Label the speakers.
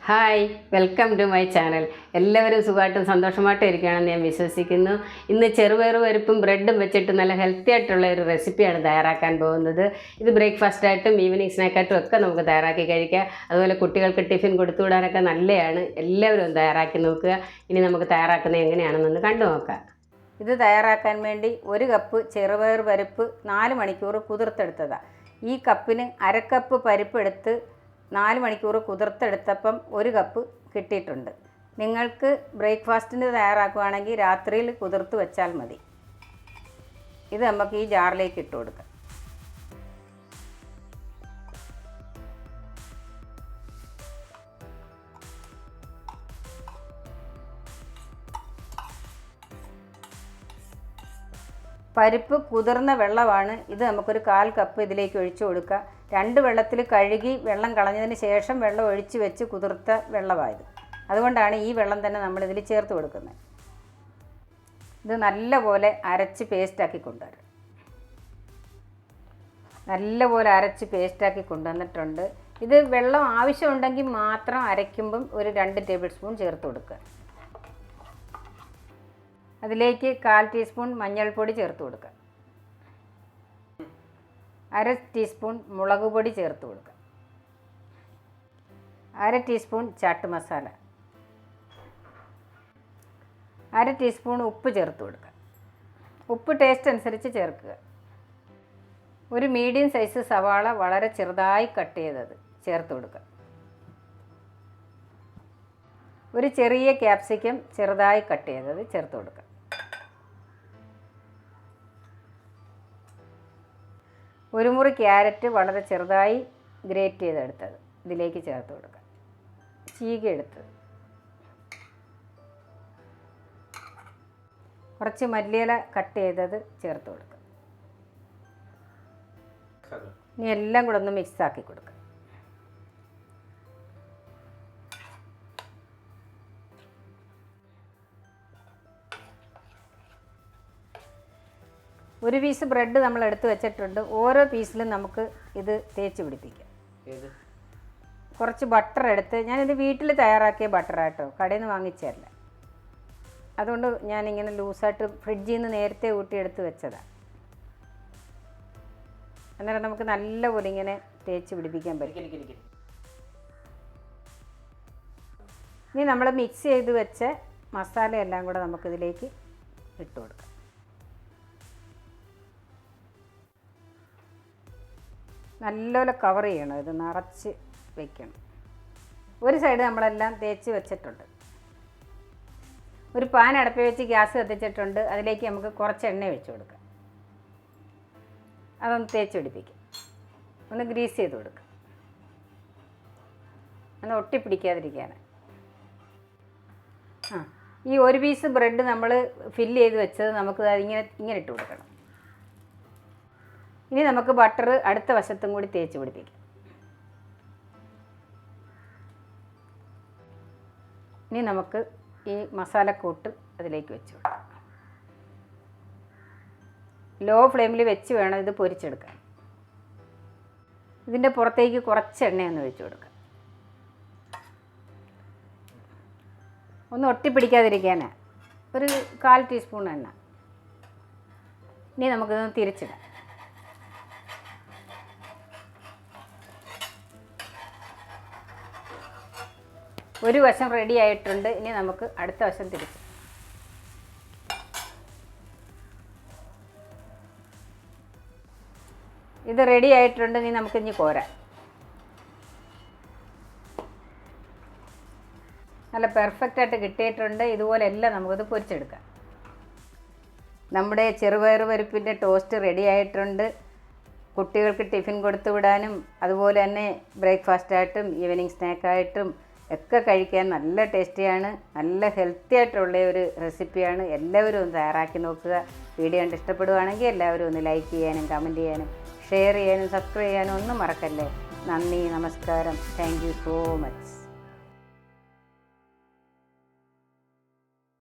Speaker 1: Hi, welcome to my channel. എല്ലാവരും സുഖമായിട്ടും സന്തോഷമായിട്ടും ഇരിക്കുകയാണെന്ന് ഞാൻ വിശ്വസിക്കുന്നു. ഇന്ന് ചെറുപയർ പരിപ്പും ബ്രെഡും വെച്ചിട്ട് നല്ല ഹെൽത്തി ആയിട്ടുള്ള ഒരു റെസിപ്പിയാണ് തയ്യാറാക്കാൻ പോകുന്നത്. ഇത് ബ്രേക്ക്ഫാസ്റ്റായിട്ടും ഈവനിങ് സ്നാക്കായിട്ടും ഒക്കെ നമുക്ക് തയ്യാറാക്കി കഴിക്കാം. അതുപോലെ കുട്ടികൾക്ക് ടിഫിൻ കൊടുത്തു വിടാനൊക്കെ നല്ലതാണ്. എല്ലാവരും ഒന്ന് തയ്യാറാക്കി നോക്കുക. ഇനി നമുക്ക് തയ്യാറാക്കുന്നത് എങ്ങനെയാണെന്നൊന്ന് കണ്ടു നോക്കാം.
Speaker 2: ഇത് തയ്യാറാക്കാൻ വേണ്ടി 1 കപ്പ് ചെറുപയർ പരിപ്പ് 4 മണിക്കൂർ കുതിർത്തെടുത്തതാണ്. ഈ കപ്പിന് 1/2 കപ്പ് പരിപ്പ് എടുത്ത് 4 മണിക്കൂർ കുതിർത്തെടുത്തപ്പം 1 കപ്പ് കിട്ടിയിട്ടുണ്ട്. നിങ്ങൾക്ക് ബ്രേക്ക്ഫാസ്റ്റിന് തയ്യാറാക്കുകയാണെങ്കിൽ രാത്രിയിൽ കുതിർത്ത് വെച്ചാൽ മതി. ഇത് നമുക്ക് ഈ ജാറിലേക്ക് ഇട്ട് കൊടുക്കാം. പരിപ്പ് കുതിർന്ന വെള്ളമാണ്. ഇത് നമുക്കൊരു 1/4 കപ്പ് ഇതിലേക്ക് ഒഴിച്ചു കൊടുക്കുക. 2 വെള്ളത്തിൽ കഴുകി വെള്ളം കളഞ്ഞതിന് ശേഷം വെള്ളം ഒഴിച്ച് വെച്ച് കുതിർത്ത വെള്ളമായത്. അതുകൊണ്ടാണ് ഈ വെള്ളം തന്നെ നമ്മളിതിൽ ചേർത്ത് കൊടുക്കുന്നത്. ഇത് നല്ലപോലെ അരച്ച് പേസ്റ്റാക്കി കൊണ്ടുവരാം. നല്ലപോലെ അരച്ച് പേസ്റ്റാക്കി കൊണ്ടുവന്നിട്ടുണ്ട്. ഇത് വെള്ളം ആവശ്യമുണ്ടെങ്കിൽ മാത്രം അരയ്ക്കുമ്പം ഒരു 2 ടേബിൾ സ്പൂൺ ചേർത്ത് കൊടുക്കുക. അതിലേക്ക് 1/4 ടീസ്പൂൺ മഞ്ഞൾപ്പൊടി ചേർത്ത് കൊടുക്കുക. 1/2 ടീസ്പൂൺ മുളക് പൊടി ചേർത്ത് കൊടുക്കുക. 1/2 ടീസ്പൂൺ ചാട്ട് മസാല, 1/2 ടീസ്പൂൺ ഉപ്പ് ചേർത്ത് കൊടുക്കുക. ഉപ്പ് ടേസ്റ്റ് അനുസരിച്ച് ചേർക്കുക. ഒരു മീഡിയം സൈസ് സവാള വളരെ ചെറുതായി കട്ട് ചെയ്തത് ചേർത്ത് കൊടുക്കുക. ഒരു ചെറിയ ക്യാപ്സിക്കം ചെറുതായി കട്ട് ചെയ്തത് ചേർത്ത് കൊടുക്കുക. ഒരു മുറി ക്യാരറ്റ് വളരെ ചെറുതായി ഗ്രേറ്റ് ചെയ്തെടുത്തത് ഇതിലേക്ക് ചേർത്ത് കൊടുക്കുക. ചീക എടുത്തത്, കുറച്ച് മല്ലിയില കട്ട് ചെയ്തത് ചേർത്ത് കൊടുക്കുക. ഇനി എല്ലാം കൂടെ ഒന്ന് മിക്സ് ആക്കി കൊടുക്കുക. ഒരു പീസ് ബ്രെഡ് നമ്മൾ എടുത്ത് വെച്ചിട്ടുണ്ട്. ഓരോ പീസിലും നമുക്ക് ഇത് തേച്ച് പിടിപ്പിക്കാം. കുറച്ച് ബട്ടർ എടുത്ത്, ഞാനിത് വീട്ടിൽ തയ്യാറാക്കിയ ബട്ടറാട്ടോ, കടയിൽ നിന്ന് വാങ്ങിച്ചതല്ല. അതുകൊണ്ട് ഞാനിങ്ങനെ ലൂസായിട്ട് ഫ്രിഡ്ജിൽ നിന്ന് നേരത്തെ ഊട്ടിയെടുത്ത് വെച്ചതാണ്. അന്നേരം നമുക്ക് നല്ലപോലെ ഇങ്ങനെ തേച്ച് പിടിപ്പിക്കാൻ പറ്റും. ഇനി നമ്മൾ മിക്സ് ചെയ്ത് വെച്ച മസാല എല്ലാം കൂടെ നമുക്കിതിലേക്ക് ഇട്ട് കൊടുക്കാം. നല്ലപോലെ കവർ ചെയ്യണം. ഇത് നിറച്ച് വയ്ക്കണം. ഒരു സൈഡ് നമ്മളെല്ലാം തേച്ച് വെച്ചിട്ടുണ്ട്. ഒരു പാൻ അടപ്പി വെച്ച് ഗ്യാസ് കത്തിച്ചിട്ടുണ്ട്. അതിലേക്ക് നമുക്ക് കുറച്ച് എണ്ണ ഒഴിച്ച് കൊടുക്കാം. അതൊന്ന് തേച്ച് പിടിപ്പിക്കാം. ഒന്ന് ഗ്രീസ് ചെയ്ത് കൊടുക്കാം. ഒന്ന് ഒട്ടിപ്പിടിക്കാതിരിക്കാൻ. ഈ ഒരു പീസ് ബ്രെഡ് നമ്മൾ ഫില്ല് ചെയ്ത് വെച്ചത് നമുക്ക് ഇങ്ങനെ ഇട്ട് കൊടുക്കണം. ഇനി നമുക്ക് ബട്ടർ അടുത്ത വശത്തും കൂടി തേച്ച് പിടിപ്പിക്കാം. ഇനി നമുക്ക് ഈ മസാലക്കൂട്ട് അതിലേക്ക് വെച്ച് കൊടുക്കാം. ലോ ഫ്ലെയിമിൽ വെച്ച് വേണം ഇത് പൊരിച്ചെടുക്കാൻ. ഇതിൻ്റെ പുറത്തേക്ക് കുറച്ച് എണ്ണയൊന്ന് ഒഴിച്ച് കൊടുക്കാം. ഒന്ന് ഒട്ടിപ്പിടിക്കാതിരിക്കാനാണ്. ഒരു 1/4 ടീസ്പൂൺ എണ്ണ. ഇനി നമുക്കിതൊന്ന് തിരിച്ചിടാം. ഒരു വശം റെഡി ആയിട്ടുണ്ട്. ഇനി നമുക്ക് അടുത്ത വശം തിരിച്ച്. ഇത് റെഡി ആയിട്ടുണ്ട്. ഇനി നമുക്കിനി കോരാം. നല്ല പെർഫെക്റ്റായിട്ട് കിട്ടിയിട്ടുണ്ട്. ഇതുപോലെ എല്ലാം നമുക്കിത് പൊരിച്ചെടുക്കാം. നമ്മുടെ ചെറുപയർ പരിപ്പിൻ്റെ ടോസ്റ്റ് റെഡി ആയിട്ടുണ്ട്. കുട്ടികൾക്ക് ടിഫിൻ കൊടുത്തു വിടാനും അതുപോലെ തന്നെ ബ്രേക്ക്ഫാസ്റ്റായിട്ടും ഈവനിങ് സ്നാക്കായിട്ടും ഒക്കെ കഴിക്കാൻ നല്ല ടേസ്റ്റിയാണ്. നല്ല ഹെൽത്തി ആയിട്ടുള്ള ഒരു റെസിപ്പിയാണ്. എല്ലാവരും ഒന്ന് തയ്യാറാക്കി നോക്കുക. വീഡിയോ കണ്ട് ഇഷ്ടപ്പെടുകയാണെങ്കിൽ എല്ലാവരും ഒന്ന് ലൈക്ക് ചെയ്യാനും കമൻറ്റ് ചെയ്യാനും ഷെയർ ചെയ്യാനും സബ്സ്ക്രൈബ് ചെയ്യാനും ഒന്നും മറക്കല്ലേ. നന്ദി, നമസ്കാരം. Thank you so much.